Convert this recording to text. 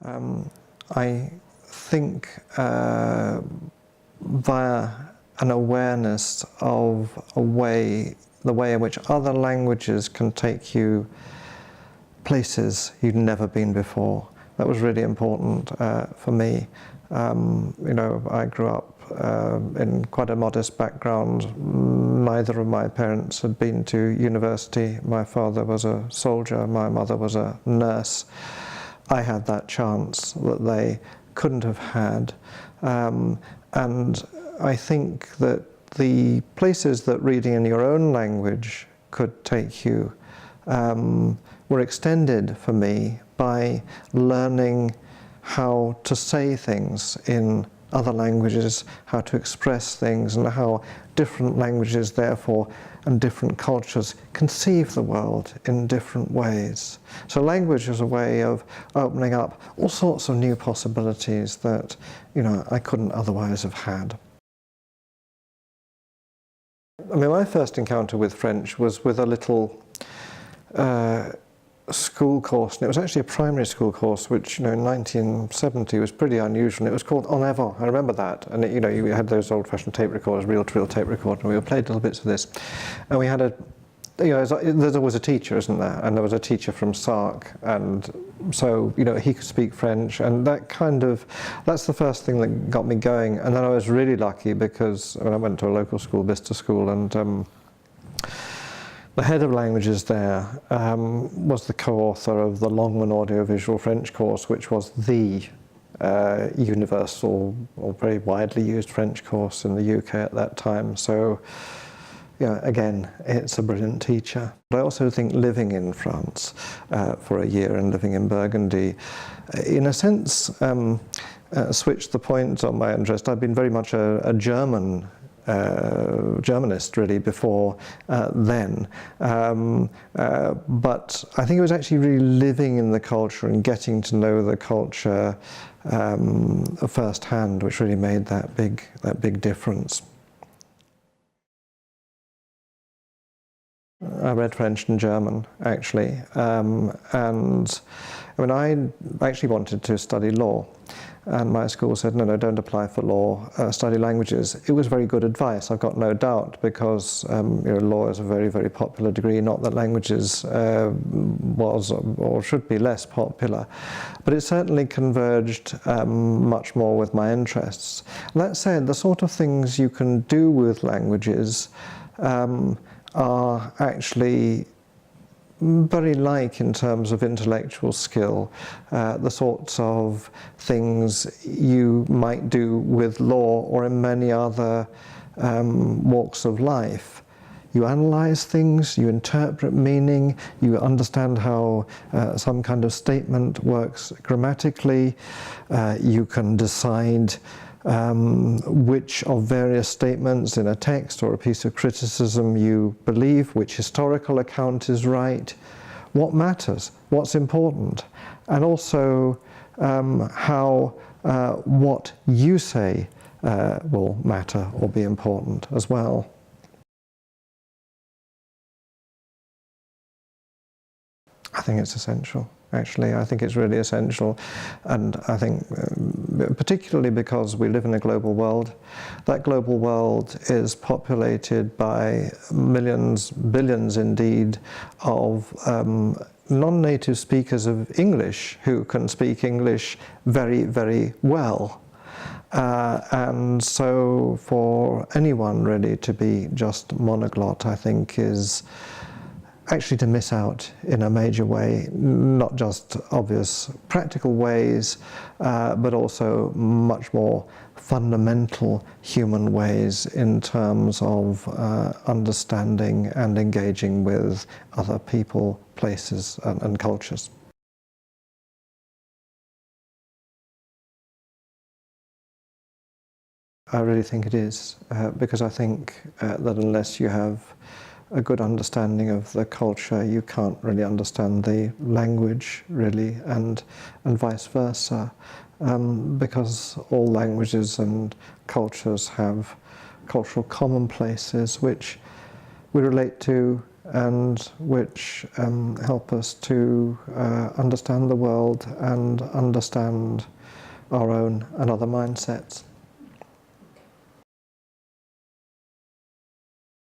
I think via an awareness of the way in which other languages can take you places you'd never been before. That was really important for me. You know, I grew up in quite a modest background. Neither of my parents had been to university. My father was a soldier, my mother was a nurse. I had that chance that they couldn't have had. And I think that the places that reading in your own language could take you were extended for me by learning how to say things in other languages, how to express things, and how different languages, therefore, and different cultures conceive the world in different ways. So language is a way of opening up all sorts of new possibilities that, you know, I couldn't otherwise have had. I mean, my first encounter with French was with a little school course, and it was actually a primary school course, which, you know, in 1970 was pretty unusual. It was called En Avant. I remember that, and it, you know, you had those old-fashioned tape recorders, reel-to-reel tape recorder, and we played little bits of this, and we had a, you know, there's always a teacher, isn't there? And there was a teacher from Sark, and so, you know, he could speak French, and that kind of, that's the first thing that got me going. And then I was really lucky because I went to a local school, Bicester School, and the head of languages there was the co-author of the Longman Audiovisual French course, which was the universal or very widely used French course in the UK at that time. So, yeah, again, it's a brilliant teacher. But I also think living in France for a year and living in Burgundy, in a sense, switched the point on my interest. I've been very much a Germanist really before then, but I think it was actually really living in the culture and getting to know the culture firsthand which really made that big difference. I read French and German actually, and I mean, I actually wanted to study law. And my school said, no, don't apply for law, study languages. It was very good advice, I've got no doubt, because you know, law is a very, very popular degree, not that languages was or should be less popular. But it certainly converged much more with my interests. That said, the sort of things you can do with languages are actually very like in terms of intellectual skill, the sorts of things you might do with law or in many other walks of life. You analyze things, you interpret meaning, you understand how some kind of statement works grammatically, you can decide which of various statements in a text or a piece of criticism you believe, which historical account is right, what matters, what's important, and also how what you say will matter or be important as well. I think it's essential. Actually, I think it's really essential, and I think particularly because we live in a global world, that global world is populated by millions, billions indeed, of non-native speakers of English who can speak English very, very well. And so for anyone really to be just monoglot, I think, is actually to miss out in a major way, not just obvious practical ways, but also much more fundamental human ways in terms of understanding and engaging with other people, places, and cultures. I really think it is, because I think that unless you have a good understanding of the culture, you can't really understand the language, really, and vice versa, because all languages and cultures have cultural commonplaces which we relate to and which help us to understand the world and understand our own and other mindsets.